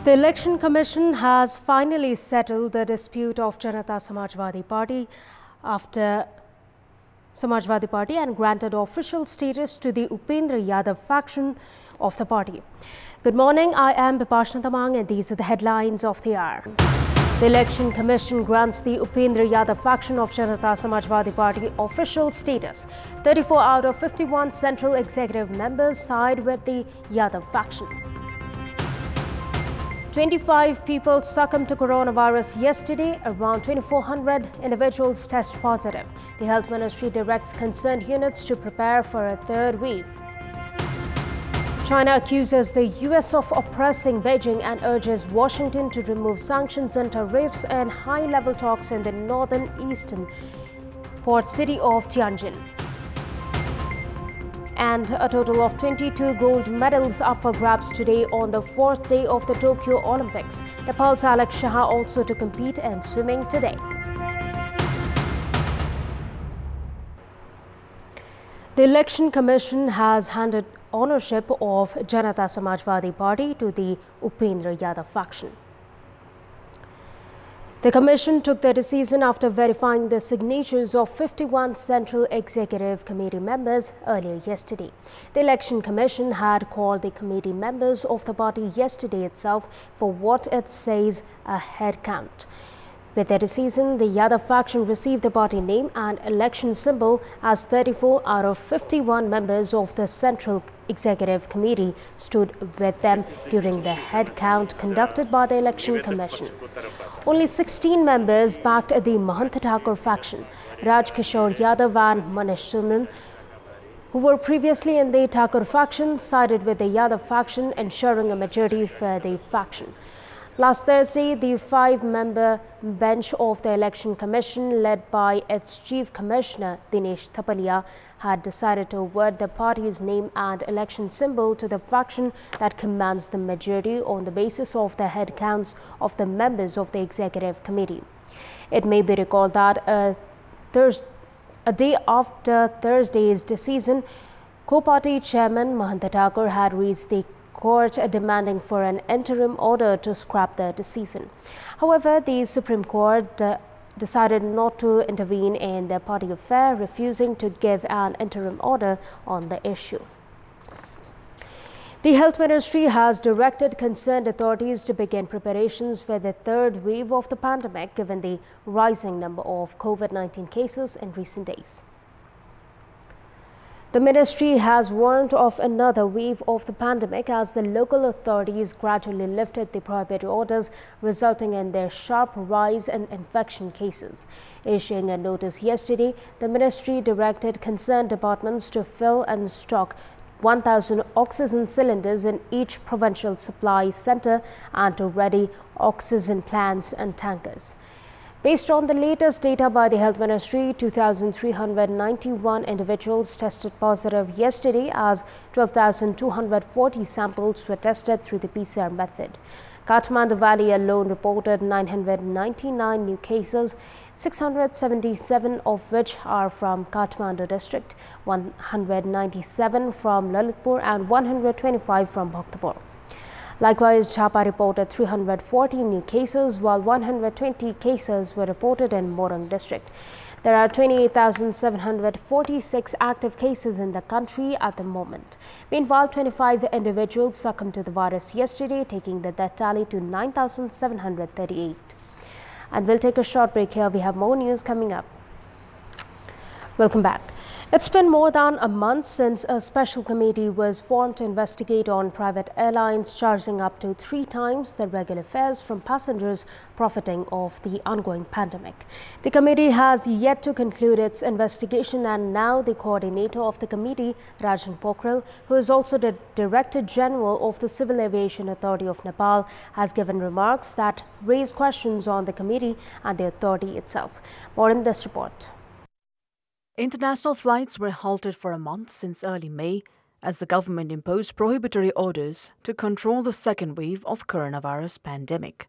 The Election Commission has finally settled the dispute of Janata Samajwadi Party and granted official status to the Upendra Yadav faction of the party. Good morning, I am Bipashna Tamang and these are the headlines of the hour. The Election Commission grants the Upendra Yadav faction of Janata Samajwadi Party official status. 34 out of 51 central executive members side with the Yadav faction. 25 people succumbed to coronavirus yesterday. Around 2,400 individuals test positive. The Health Ministry directs concerned units to prepare for a third wave. China accuses the US of oppressing Beijing and urges Washington to remove sanctions and tariffs and high-level talks in the northern eastern port city of Tianjin. And a total of 22 gold medals up for grabs today on the fourth day of the Tokyo Olympics. Nepal's Alex Shah also to compete in swimming today. The Election Commission has handed ownership of Janata Samajwadi Party to the Upendra Yadav faction. The Commission took the decision after verifying the signatures of 51 Central Executive Committee members earlier yesterday. The Election Commission had called the committee members of the party yesterday itself for what it says a head count. With the decision, the Yadav faction received the party name and election symbol as 34 out of 51 members of the Central Executive Committee stood with them during the head count conducted by the Election Commission. Only 16 members backed the Mahanta Thakur faction. Raj Kishore Yadav and Manish Suman, who were previously in the Thakur faction, sided with the Yadav faction, ensuring a majority for the faction. Last Thursday, the five-member bench of the Election Commission, led by its Chief Commissioner Dinesh Thapalia, had decided to award the party's name and election symbol to the faction that commands the majority on the basis of the head counts of the members of the Executive Committee. It may be recalled that a day after Thursday's decision, co-party chairman Mahanta Thakur had raised the court demanding for an interim order to scrap the decision. However, the Supreme Court decided not to intervene in the party affair, refusing to give an interim order on the issue. The Health Ministry has directed concerned authorities to begin preparations for the third wave of the pandemic, given the rising number of COVID-19 cases in recent days. The ministry has warned of another wave of the pandemic as the local authorities gradually lifted the prohibitory orders, resulting in their sharp rise in infection cases. Issuing a notice yesterday, the ministry directed concerned departments to fill and stock 1,000 oxygen cylinders in each provincial supply center and to ready oxygen plants and tankers. Based on the latest data by the Health Ministry, 2,391 individuals tested positive yesterday as 12,240 samples were tested through the PCR method. Kathmandu Valley alone reported 999 new cases, 677 of which are from Kathmandu district, 197 from Lalitpur and 125 from Bhaktapur. Likewise, Jhapa reported 340 new cases, while 120 cases were reported in Morang district. There are 28,746 active cases in the country at the moment. Meanwhile, 25 individuals succumbed to the virus yesterday, taking the death tally to 9,738. And we'll take a short break here. We have more news coming up. Welcome back. It's been more than a month since a special committee was formed to investigate on private airlines charging up to 3 times the regular fares from passengers profiting of the ongoing pandemic. The committee has yet to conclude its investigation, and now the coordinator of the committee, Rajan Pokhrel, who is also the Director General of the Civil Aviation Authority of Nepal, has given remarks that raise questions on the committee and the authority itself. More in this report. International flights were halted for a month since early May as the government imposed prohibitory orders to control the second wave of coronavirus pandemic.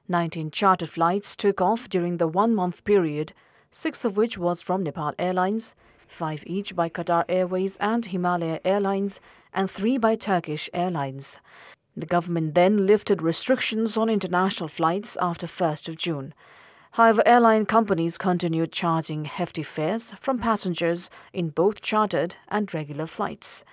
19 chartered flights took off during the one-month period, 6 of which was from Nepal Airlines, 5 each by Qatar Airways and Himalaya Airlines, and 3 by Turkish Airlines. The government then lifted restrictions on international flights after 1st of June. However, airline companies continued charging hefty fares from passengers in both chartered and regular flights.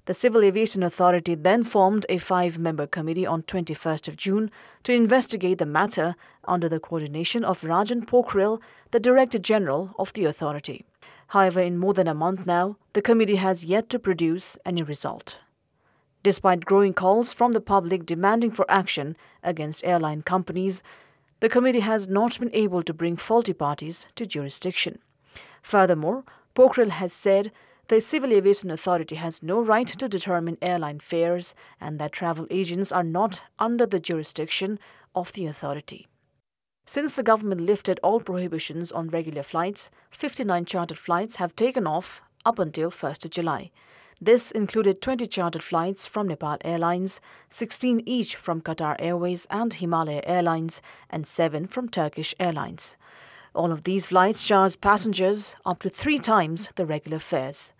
The Civil Aviation Authority then formed a 5-member committee on 21st of June to investigate the matter under the coordination of Rajan Pokhrel, the Director General of the authority. However, in more than a month now, the committee has yet to produce any result. Despite growing calls from the public demanding for action against airline companies, the committee has not been able to bring faulty parties to jurisdiction. Furthermore, Pokhrel has said the Civil Aviation Authority has no right to determine airline fares and that travel agents are not under the jurisdiction of the authority. Since the government lifted all prohibitions on regular flights, 59 chartered flights have taken off up until 1st of July. This included 20 chartered flights from Nepal Airlines, 16 each from Qatar Airways and Himalaya Airlines, and 7 from Turkish Airlines. All of these flights charge passengers up to 3 times the regular fares.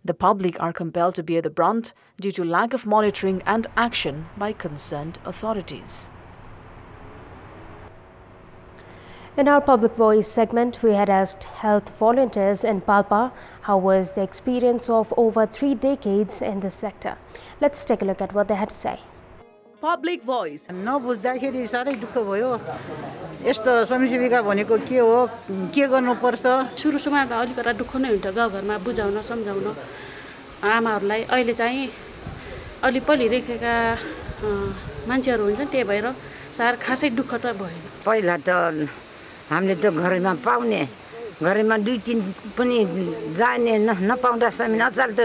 The public are compelled to bear the brunt due to lack of monitoring and action by concerned authorities. In our Public Voice segment, we had asked health volunteers in Palpa how was the experience of over 3 decades in this sector. Let's take a look at what they had to say. Public Voice. नबुझ्दाखेरि साह्रै दुःख भयो यस्तो समाजसेविका भनेको के हो के गर्नुपर्छ सुरुमा अलिकता दुःख नै हुन्छ गाउँघरमा बुझाउन सम्झाउन आमाहरूलाई अहिले चाहिँ अलि पढिरहेका मान्छेहरू हुन्छ त्यही भएर सार खासै दुःख त भएन पहिला त हामीले त घरमा पाउने घरमा 2-3 पनि जाने नपाउँदा हामी अचाल त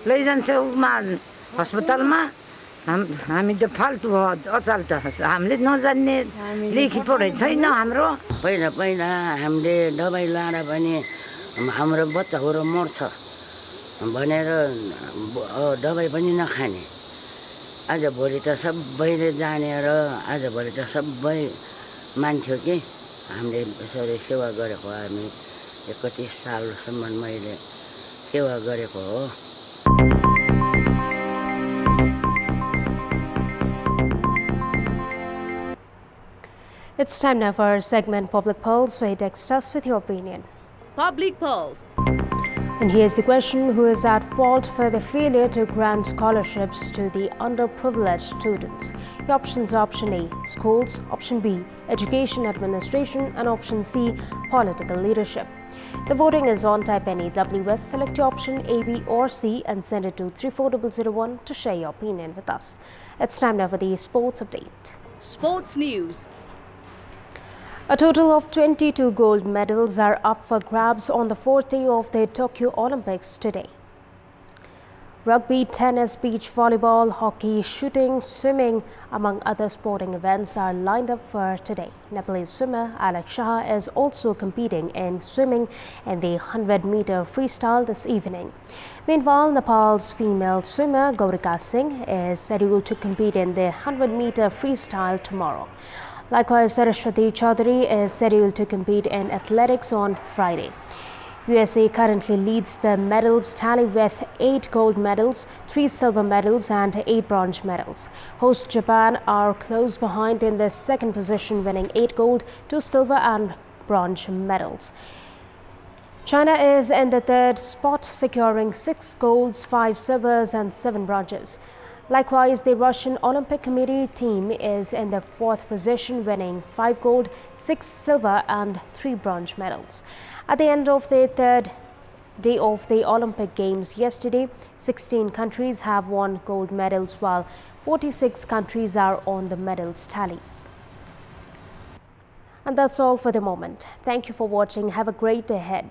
लैजान्छ उमा अस्पतालमा हामी त फाल्तु हो अचाल त हामीले नजान्ने लेखी पढाइ छैन हाम्रो पहिला हामीले दबाई लाएर पनि हाम्रो बच्चाहरू मर्छ भनेर दबाई पनि नखाने आजभोलि त सबैले जानेर आजभोलि त सबै मान्छे के हामीले यसरी सेवा गरेको हामी 31 सालसम्म मैले सेवा गरेको हो It's time now for our segment Public Polls, where you text us with your opinion. Public Polls. And here's the question: who is at fault for the failure to grant scholarships to the underprivileged students? The options are option A, schools, option B, education administration, and option C, political leadership. The voting is on. Type any WS, select your option A, B or C and send it to 34001 to share your opinion with us. It's time now for the sports update. Sports News. A total of 22 gold medals are up for grabs on the 4th day of the Tokyo Olympics today. Rugby, tennis, beach volleyball, hockey, shooting, swimming, among other sporting events are lined up for today. Nepalese swimmer Alex Shah is also competing in swimming in the 100-meter freestyle this evening. Meanwhile, Nepal's female swimmer Gaurika Singh is scheduled to compete in the 100-meter freestyle tomorrow. Likewise, Saraswati Chaudhary is scheduled to compete in athletics on Friday. USA currently leads the medals tally with 8 gold medals, 3 silver medals and 8 bronze medals. Host Japan are close behind in the second position, winning 8 gold, 2 silver and bronze medals. China is in the 3rd spot, securing 6 golds, 5 silvers and 7 bronzes. Likewise, the Russian Olympic Committee team is in the 4th position, winning 5 gold, 6 silver and 3 bronze medals. At the end of the 3rd day of the Olympic Games yesterday, 16 countries have won gold medals, while 46 countries are on the medals tally. And that's all for the moment. Thank you for watching. Have a great day ahead.